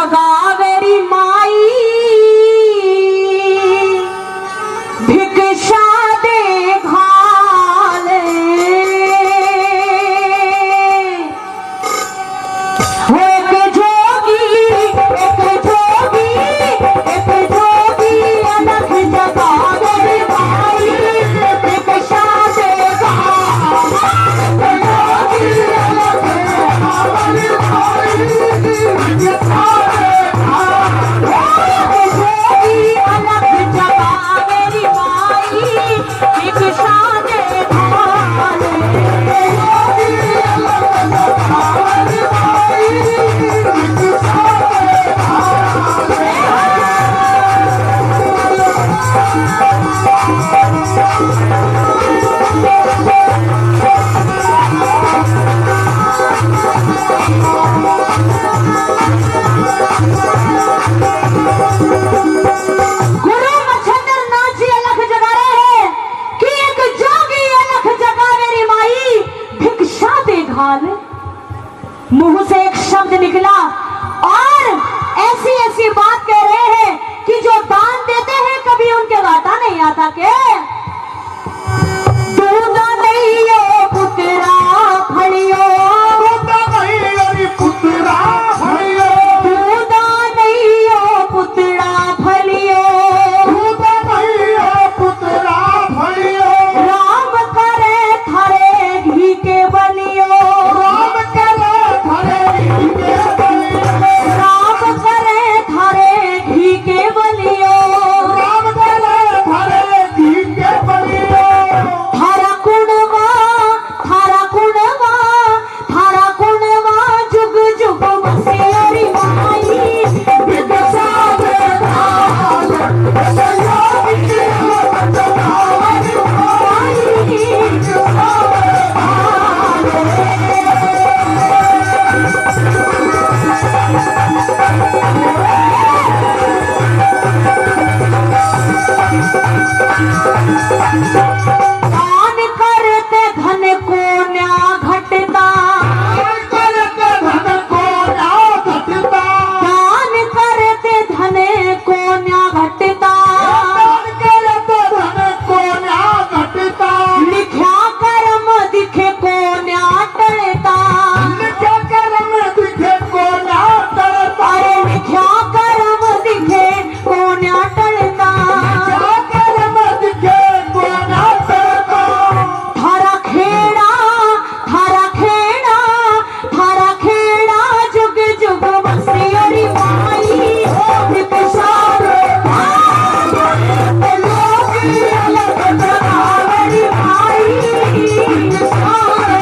जगा मेरी माई भिक्षा दे घाले एक जोगी अलग जगा मेरी माई भिक्षा दे मुंह से एक शब्द निकला और ऐसी ऐसी बात कह रहे हैं कि जो दान देते हैं कभी उनके घाटा नहीं आता के दूधा नहीं हो पुतरा फड़ियो दूधा नहीं हो पुतरा फड़ियो दूधा नहीं हो पुतरा फलियो दूधा नहीं हो पुतरा फलियो राम करे थारे घी के बलियो राम करे थारे घी के बलियो राम करे थारे घी के बलियो राम करे थारे घी के बलियो थारा कुणवा जुग जुग बसेरी माई भिक्षा दे घाल दान करते धन को न्या घटता दान करते धन को न्या घटता लिख्या कर्म दिखे को न्या टलता अरे लिख्या कर्म दिखे को न्या टलता थारा खेड़ा जुग जुग बसेरी माई भिक्षा दे घाल अलग जगा मेरी माई भिक्षा दे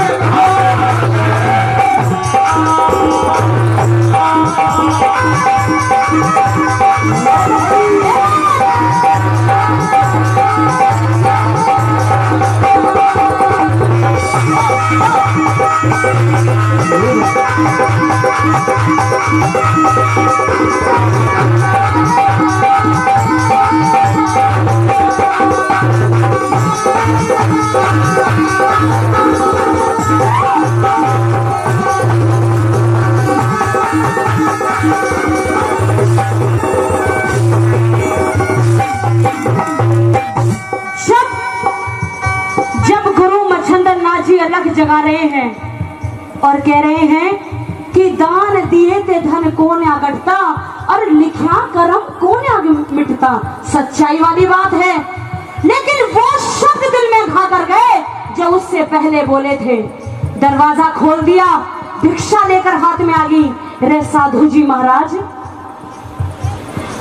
जब गुरु मच्छिंद्र नाथ जी अलग जगा रहे हैं और कह रहे हैं कि दान दिए ते धन कौन आगटता और लिखा कर्म कौन आगे मिटता। सच्चाई वाली बात है, लेकिन वो शब्द दिल में घा कर गए जो उससे पहले बोले थे। दरवाजा खोल दिया, भिक्षा लेकर हाथ में आ गई। रे साधु जी महाराज,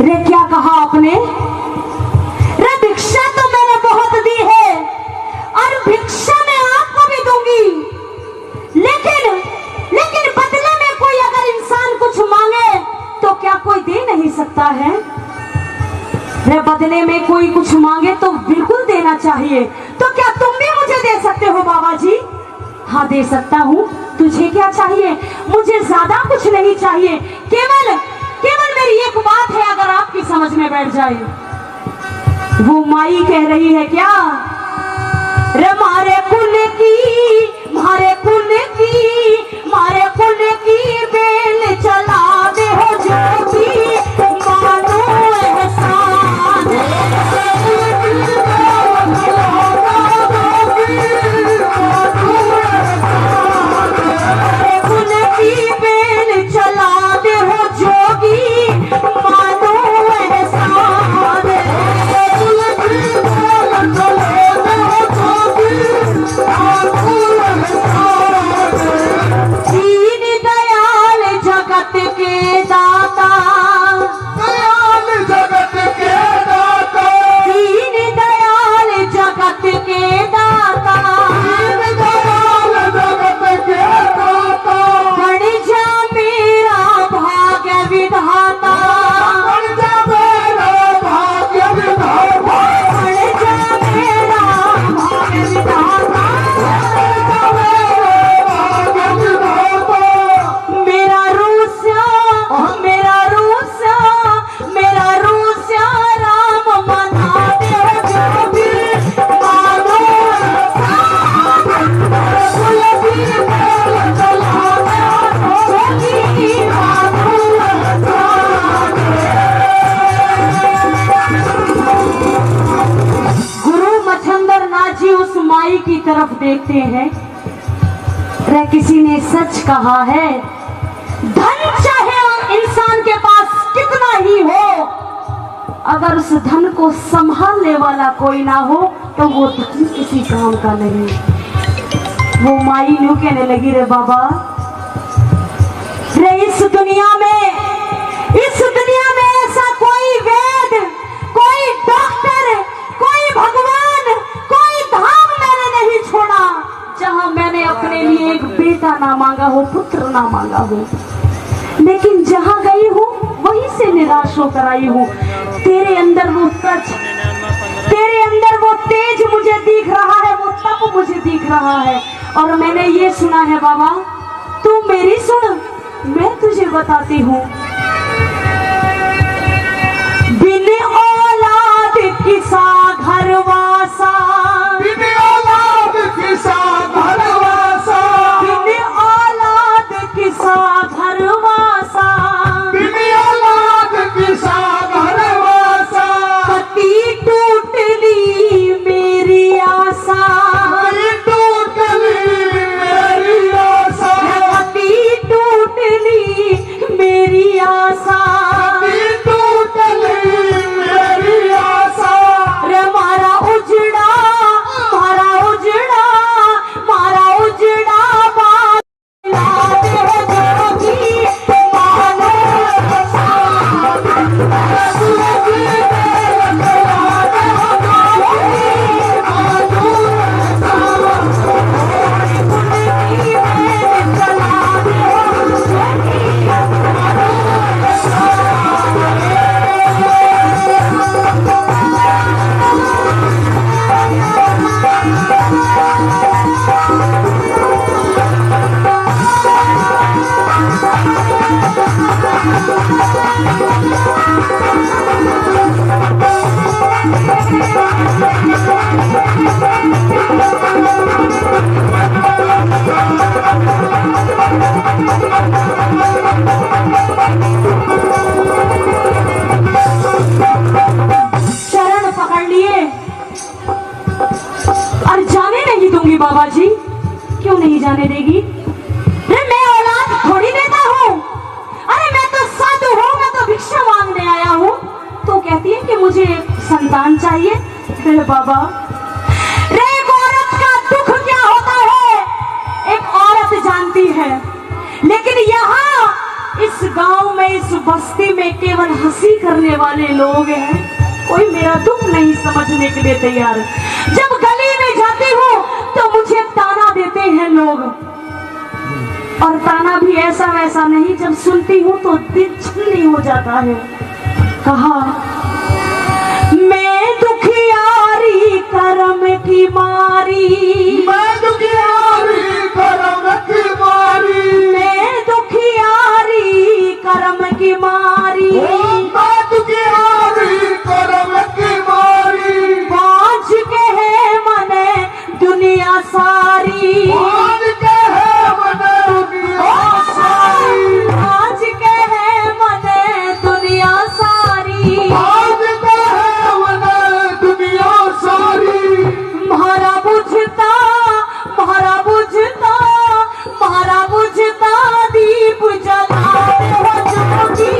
रे क्या कहा आपने? रे भिक्षा तो मैंने बहुत दी है और भिक्षा मैं आपको भी दूंगी, लेकिन बदले में कोई अगर इंसान कुछ मांगे तो क्या कोई दे नहीं सकता है? रे बदले में कोई कुछ मांगे तो बिल्कुल देना चाहिए। तो क्या तुम भी मुझे दे सकते हो बाबा जी? हाँ दे सकता हूँ। तुझे क्या चाहिए? मुझे ज्यादा कुछ नहीं चाहिए, केवल मेरी एक बात है, अगर आपकी समझ में बैठ जाए। वो माई कह रही है क्या? रे मारे कुल की बेल चला दे हो जो विधाता, बन जा मेरा भाग्य विधाता, बन जा मेरा भाग्य विधाता, भाग्य विधाता। मेरा रूसिया, मेरा रूसिया, मेरा रूसिया राम मना दे जो भी मानो गुरु मच्छंदर नाथ जी उस माई की तरफ देखते हैं। रे किसी ने सच कहा है, धन चाहे इंसान के पास कितना ही हो, अगर उस धन को संभालने वाला कोई ना हो तो वो धन किसी काम का नहीं। वो माई न्यू कहने लगी, रे बाबा, रे इस दुनिया में ऐसा कोई वेद, कोई डॉक्टर, कोई भगवान, कोई धाम मैंने नहीं छोड़ा जहां मैंने अपने लिए एक बेटा ना मांगा हो, पुत्र ना मांगा हो। लेकिन जहां गई हूँ वहीं से निराश होकर आई हूँ। तेरे अंदर वो सच, तेरे अंदर वो तेज मुझे दिख रहा है, वो तप मुझे दिख रहा है। और मैंने ये सुना है बाबा, तू मेरी सुन, मैं तुझे बताती हूँ। बिन औलाद किसा घरवासा, बिन औलाद किसा घरवासा, बिन औलाद किसा घरवासा, बिन औलाद किसा घरवासा। पति टूटली मेरी आशा, पति टूटली मेरी आशा, पति टूटली मेरी आशा, पति टूटली मेरी आशा। रे मारा उजड़ा, मारा उजड़ा, मारा उजड़ा बाला दे जोगी मानो चरण पकड़ लिए और जाने नहीं दूंगी बाबा जी। क्यों नहीं जाने देगी? अरे मैं औलाद थोड़ी देता हूँ, अरे मैं तो साधु हूँ, मैं तो भिक्षा मांगने आया हूँ। तो कहती है कि मुझे संतान चाहिए। अरे बाबा, रे एक औरत का दुख क्या होता है एक औरत जानती है, लेकिन यहाँ इस गांव में, इस बस्ती में केवल हंसी करने वाले लोग हैं। कोई मेरा दुख नहीं समझने के लिए तैयार। जब गली में जाती हूँ तो मुझे ताना देते हैं लोग, और ताना भी ऐसा वैसा नहीं, जब सुनती हूँ तो दिल छलनी हो जाता है। कहा, मैं दुखियारी कर्म की मारी, मैं दुखियारी कर्म की मारी, मैं दुखियारी कर्म की मारी, मैं दुखियारी कर्म की मारी। बाज के है मने दुनिया सारी, आज के है मने दुनिया सारी, आज के है मने दुनिया सारी, आज के है मने दुनिया सारी। म्हारा बुझता, म्हारा बुझता, म्हारा बुझता दीप जला दे जोगी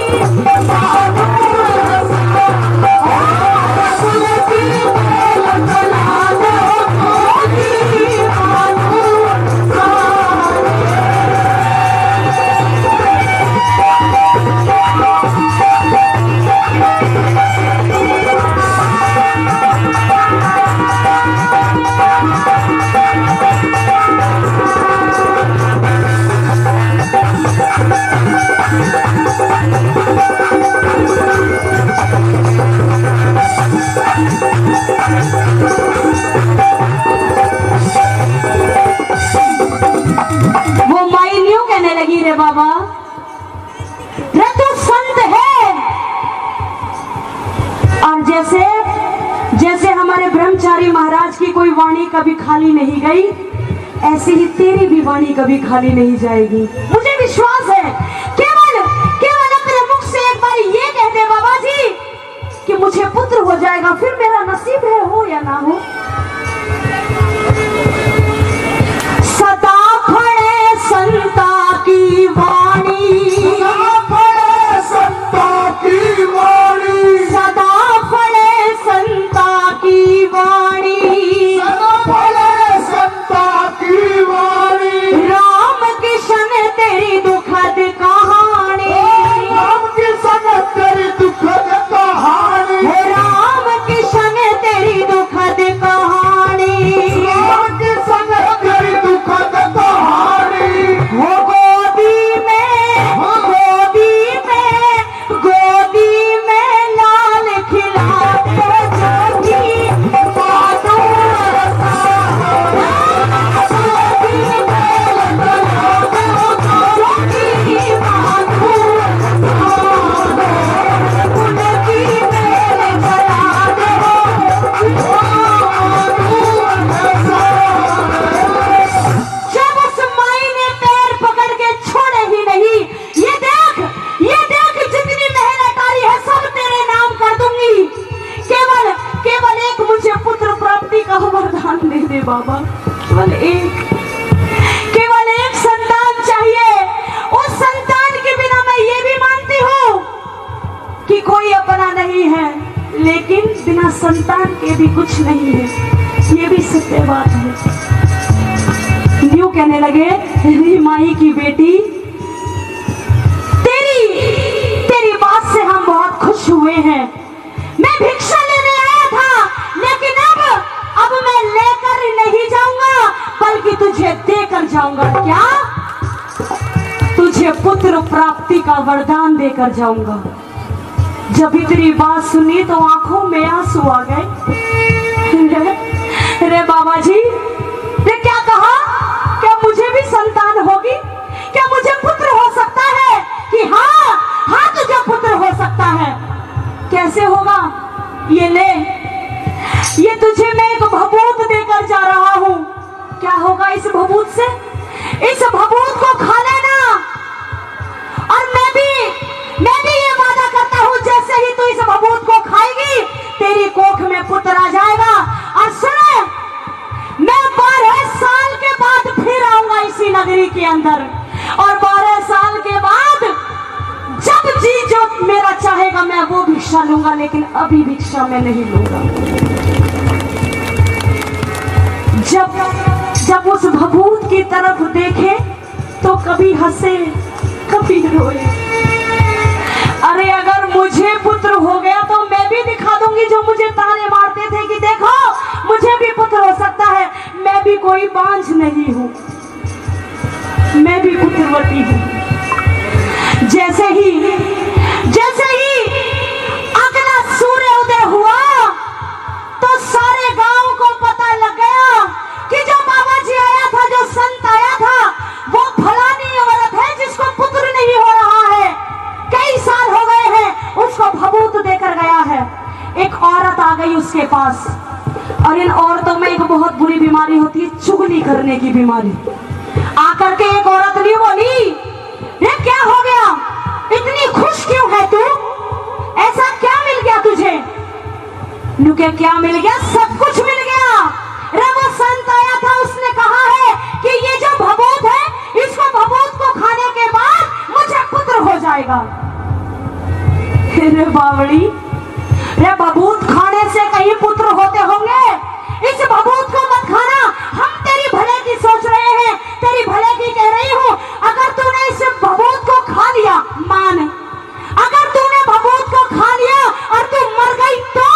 वाणी कभी खाली नहीं गई, ऐसे ही तेरी भी वाणी कभी खाली नहीं जाएगी। मुझे विश्वास है, केवल केवल अपने मुख से एक बार ये कह दे बाबा जी कि मुझे पुत्र हो जाएगा, फिर मेरा नसीब है, हो या ना हो। सदा फड़े संता की वाणी, सदा फड़े संता की वाणी, सदा फड़े संता की वाणी, सदा फड़े संता की वाणी। राम किशन तेरी दुखद कहानी, राम की संग तेरी दुखद कहानी, राम किशन तेरी दुखद कहानी, राम की संग तेरी दुखद कहानी। हो गोदी में, गोदी में लाल खिलाते जोगी बातों जब उस माई ने पैर पकड़ के छोड़े ही नहीं, ये देख जितनी मेहनत आ रही है सब तेरे नाम कर दूंगी, केवल केवल एक मुझे पुत्र प्राप्ति का वरदान दे दे बाबा, केवल एक संतान चाहिए। उस संतान के बिना मैं ये भी मानती हूँ कि कोई अपना नहीं है, लेकिन बिना संतान के भी कुछ नहीं है, ये भी सत्य बात है। यूं कहने लगे, री माई की बेटी, तेरी बात से हम बहुत खुश हुए हैं। मैं भिक्षा लेने आया था, लेकिन अब मैं लेकर नहीं जाऊंगा, बल्कि तुझे देकर जाऊंगा। क्या? तुझे पुत्र प्राप्ति का वरदान देकर जाऊंगा। जब भी तेरी बात सुनी तो आंखों में आंसू आ गए। रे बाबा जी, ने क्या कहा? क्या मुझे भी संतान होगी? क्या मुझे पुत्र हो सकता है? कि हाँ तुझे पुत्र हो सकता है। कैसे होगा? ये ले, ये तुझे मैं एक भभूत देकर जा रहा हूँ। क्या होगा इस भभूत से? इस भभूत को खा लेना, और मैं भी ये वादा करता हूँ, जैसे ही तू इस भभूत को खाएगी तेरी कोख में पुत्र आ जाएगा। और सुन, मैं 12 साल के बाद फिर आऊंगा इसी नगरी के अंदर, और 12 साल के बाद जब जी जो मेरा चाहेगा मैं वो भिक्षा लूंगा, लेकिन अभी भिक्षा मैं नहीं लूंगा। जब उस भभूत की तरफ देखे तो कभी हंसे कभी रोए। अरे अगर मुझे पुत्र हो गया तो मैं भी दिखा दूंगी जो मुझे ताने मारते थे कि देखो मुझे भी पुत्र हो सकता है। मैं भी कोई बांझ नहीं हूं, मैं भी पुत्रवती हूं। जैसे ही अगला सूर्य उदय हुआ तो सारे गांव को पता लग गया कि जो बाबा जी आया था, जो संत आया था, वो फलानी औरत है जिसको पुत्र नहीं हो रहा है, कई साल हो गए हैं, उसको भभूत देकर गया है। एक औरत आ गई उसके पास, और इन औरतों में एक बहुत बुरी बीमारी होती है, चुगली करने की बीमारी। आकर के एक औरत ने बोली, ये क्या हो गया, इतनी खुश क्यों है तू, ऐसा क्या मिल गया तुझे? नुके क्या मिल गया? सब कुछ मिल गया। रे वो संत आया था, उसने कहा है कि ये जो भभूत है, इसको भभूत को खाने के बाद मुझे पुत्र हो जाएगा। रे बावड़ी, रे भभूत खाने से कहीं पुत्र होते होंगे? इस भभूत को मत खाना, हम तेरी भले की सोच रहे हैं, तेरी भले की कह रही हूँ। अगर तूने इस भभूत को खा लिया, मान, अगर तूने भभूत को खा लिया और तू मर गई तो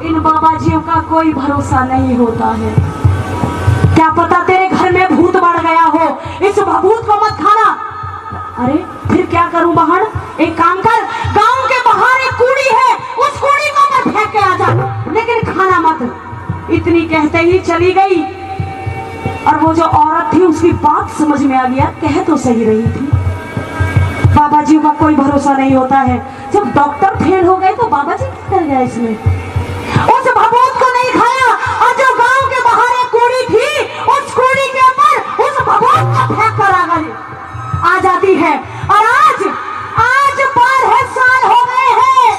इन बाबाजियों का कोई भरोसा नहीं होता है। क्या पता तेरे घर में भूत बढ़ गया हो, इस भभूत को मत खाना। अरे फिर क्या करूं बहन? एक काम कर, गांव के बाहर एक कूड़ी है, उस कूड़ी को मत फेंक के आ जा, लेकिन खाना मत। इतनी कहते ही चली गई, और वो जो औरत थी उसकी बात समझ में आ गया, कह तो सही रही थी। बाबा जी का कोई भरोसा नहीं होता है। जब डॉक्टर फेल हो गए तो बाबा जी क्या कर गए इसमें? उस भभूत को नहीं खाया, और जो गांव फेंक कर आ जाती है। और आज 12 साल हो गए हैं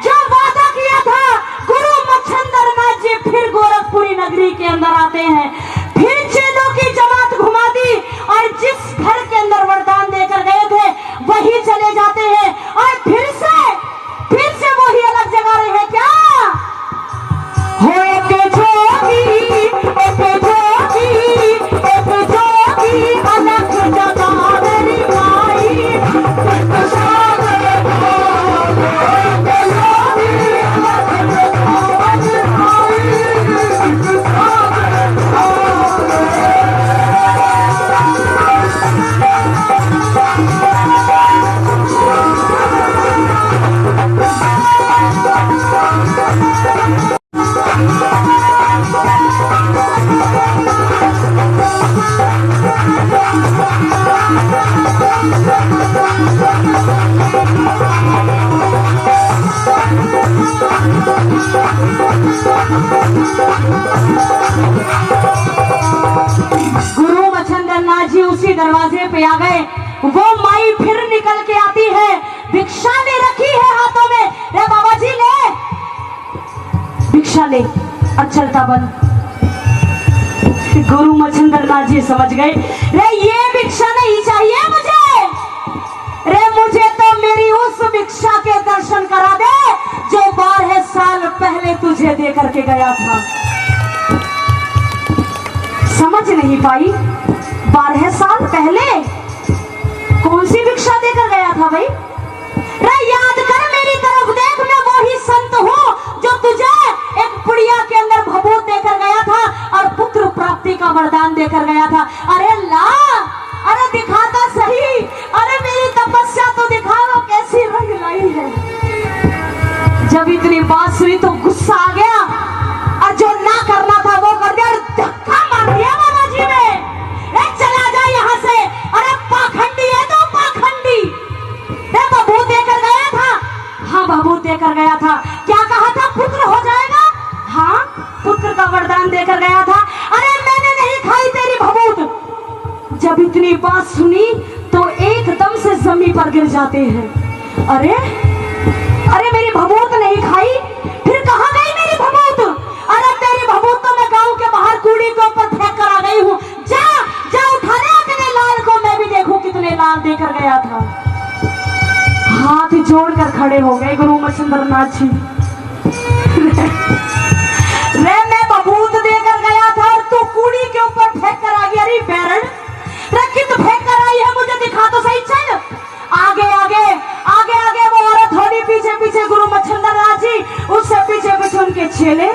जो वादा किया था गुरु मच्छिंद्र नाथ जी फिर गोरखपुरी नगरी के अंदर आते हैं, फिर चेलों की जमात घुमा दी और जिस घर के अंदर वरदान देकर गए थे वही चले जाते हैं और फिर से वही अलग जगह रहे हैं। क्या हो के जोगी, एक जोगी, एक जोगी अलग जगह मेरी माई, गुरु मच्छिंद्र नाथ जी उसी दरवाजे पे आ गए। वो माई फिर निकल के आती है, भिक्षा ले रखी है हाथों में। रे बाबा जी ले भिक्षा ले और चलता बन। गुरु मच्छिंद्र नाथ जी समझ गए, रे ये भिक्षा नहीं चाहिए मुझे, रे मुझे तो मेरी उस भिक्षा के दर्शन करा दे जो 12 साल पहले तुझे दे करके गया था। समझ नहीं पाई, 12 साल पहले कौन सी भिक्षा देकर गया था भाई? रे याद कर मेरी तरफ देख, मैं वही संत हूँ जो तुझे एक पुड़िया के अंदर भभूत देकर गया था और पुत्र प्राप्ति का वरदान देकर गया था। अरे ला, अरे दिखाता सही, अरे मेरी तपस्या तो दिखाओ कैसी रंग लाई है। जब इतनी बात सुनी तो गुस्सा आ गया और जो ना करना था वो कर दिया और धक्का मार दिया बाबा जी ने। चला जा यहाँ से, अरे पाखंडी है तो पाखंडी। भभूत देकर गया था, हाँ भभूत देकर गया था। क्या कहा था? पुत्र हो जाएगा, हाँ पुत्र का वरदान देकर गया था। अरे मैंने नहीं खाई तेरी भभूत। जब इतनी बात सुनी तो एकदम से जमीन पर गिर जाते हैं। अरे अरे मेरी भभूत नहीं खाई, फिर कहाँ गई मेरी भभूत? अरे तेरी भभूत तो मैं गांव के बाहर कूड़ी के ऊपर फेंक कर आ गई हूँ। जा जा उठा ले अपने लाल को, मैं भी देखूं कितने लाल देकर गया था। हाथ जोड़कर खड़े हो गए गुरु मच्छिंद्र नाथ जी। रे मैं भभूत देकर गया था और तू कूड़ी के ऊपर फेंक कर आ गया। अरे बैरन रखित फेंक कर आई है, मुझे दिखा तो सही। चल आगे आगे आगे आगे वो औरत थोड़ी पीछे पीछे गुरु मच्छिंद्र नाथ जी, उससे पीछे पीछे उनके चेले,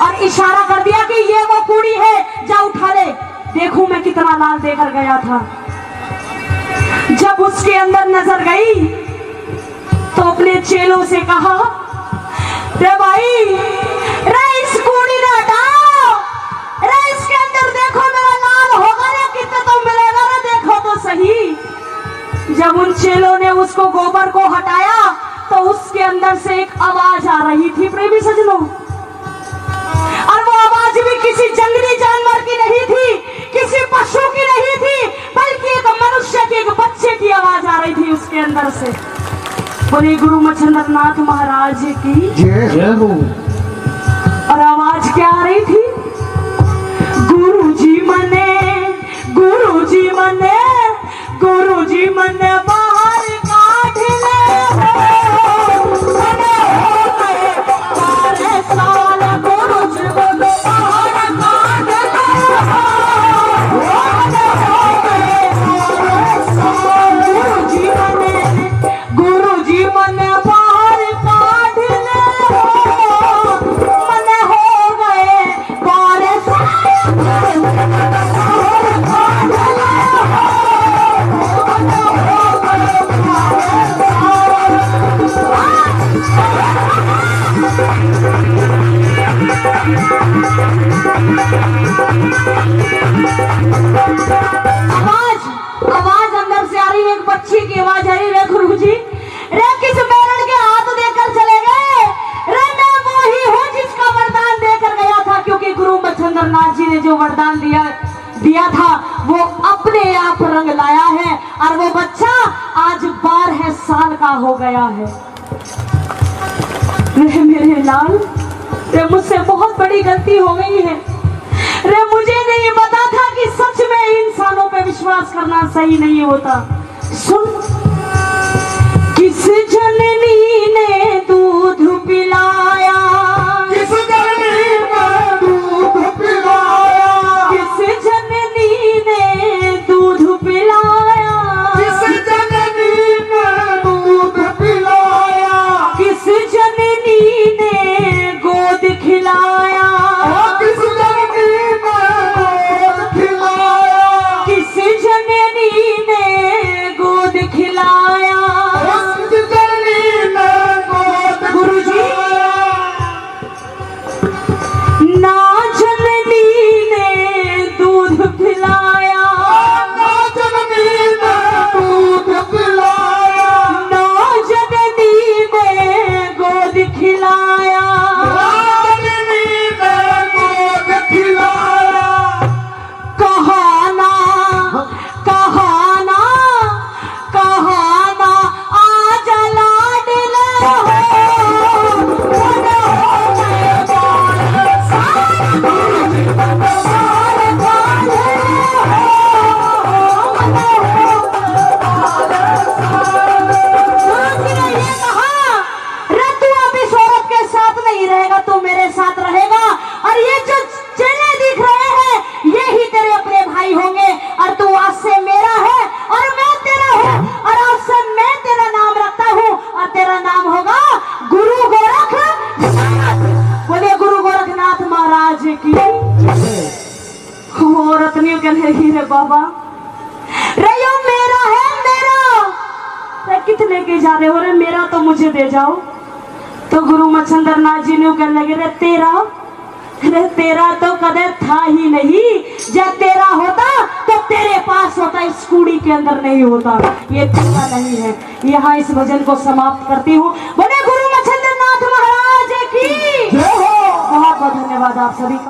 और इशारा कर दिया कि ये वो कूड़ी है, जा उठा ले, देखूं मैं कितना लाल देकर गया था। जब उसके अंदर नजर गई तो अपने चेलों से कहा, रे भाई रे इस कूड़ी ने हटाओ, रे इसके अंदर देखो मेरा लाल होगा रे, कितना तो मिलेगा रे, देखो तो सही। जब उन चेलों ने उसको गोबर को हटाया तो उसके अंदर से एक आवाज आ रही थी प्रेमी सजनों, और वो आवाज भी किसी जंगली जानवर की नहीं थी, किसी पशु की नहीं थी, बल्कि एक मनुष्य की, एक बच्चे की आवाज आ रही थी उसके अंदर से। बोले गुरु मच्छिंद्र नाथ महाराज की जय हो। और आवाज क्या आ रही थी? गुरुजी मने, गुरुजी मने, गुरुजी मने बाहर काट ले, मने हो गए 12 साल, गुरुजी मने बाहर काट ले, मने हो गए 12 साल, गुरुजी मने, गुरुजी मने बाहर काट ले, मने हो गए 12 साल। आवाज अंदर से आ रही है, एक बच्ची की आवाज आ रही है, गुरुजी रे किस बैरन के हाथ देकर चले गए? रे मैं वो ही हूँ जिसका वरदान देकर गया था, क्योंकि गुरु मच्छिंद्र नाथ जी ने जो वरदान दिया था वो अपने आप रंग लाया है और वो बच्चा आज 12 साल का हो गया है। रे मेरे लाल, रे मुझसे बहुत बड़ी गलती हो गई है। रे मुझे नहीं पता था कि सच में इंसानों पे विश्वास करना सही नहीं होता। सुन, किस जननी ने दूध पिलाया, किस जननी ने दूध पिलाया, किस जननी ने दूध पिलाया, किस जननी ने दूध पिलाया, किस जननी ने गोद खिलाया, किस जननी ने गोद खिलाया, किस जननी ने गोद खिलाया। किस जननी ने गोद गुरुजी, ना जननी ने दूध पिलाया, ना जननी ने दूध पिलाया, ना जननी ने गोद खिलाया। ना जननी ने गोद खिलाया। कहाना कहाना कहाना आज लाडले तो मेरे साथ रहेगा और ये जो चेले दिख रहे हैं ये ही तेरे अपने भाई होंगे और तू आज से मेरा है और मैं तेरा हूँ और आज से मैं तेरा नाम रखता हूँ और तेरा नाम होगा गुरु गोरखनाथ। बोले गुरु गोरखनाथ महाराज की। वो रत्नियों के नहीं रे बाबा, रे यो मेरा है मेरा। रे कितने के जा रहे हो रे, मेरा तो मुझे दे जाओ। तो गुरु मच्छिंद्र नाथ जी ने कहने लगे, रे तेरा तो कदे था ही नहीं। जब तेरा होता तो तेरे पास होता, इस कूड़ी के अंदर नहीं होता। ये तेरा नहीं है। यहाँ इस भजन को समाप्त करती हूँ। बोले गुरु मच्छिंद्र नाथ महाराज की। बहुत बहुत धन्यवाद आप सभी का।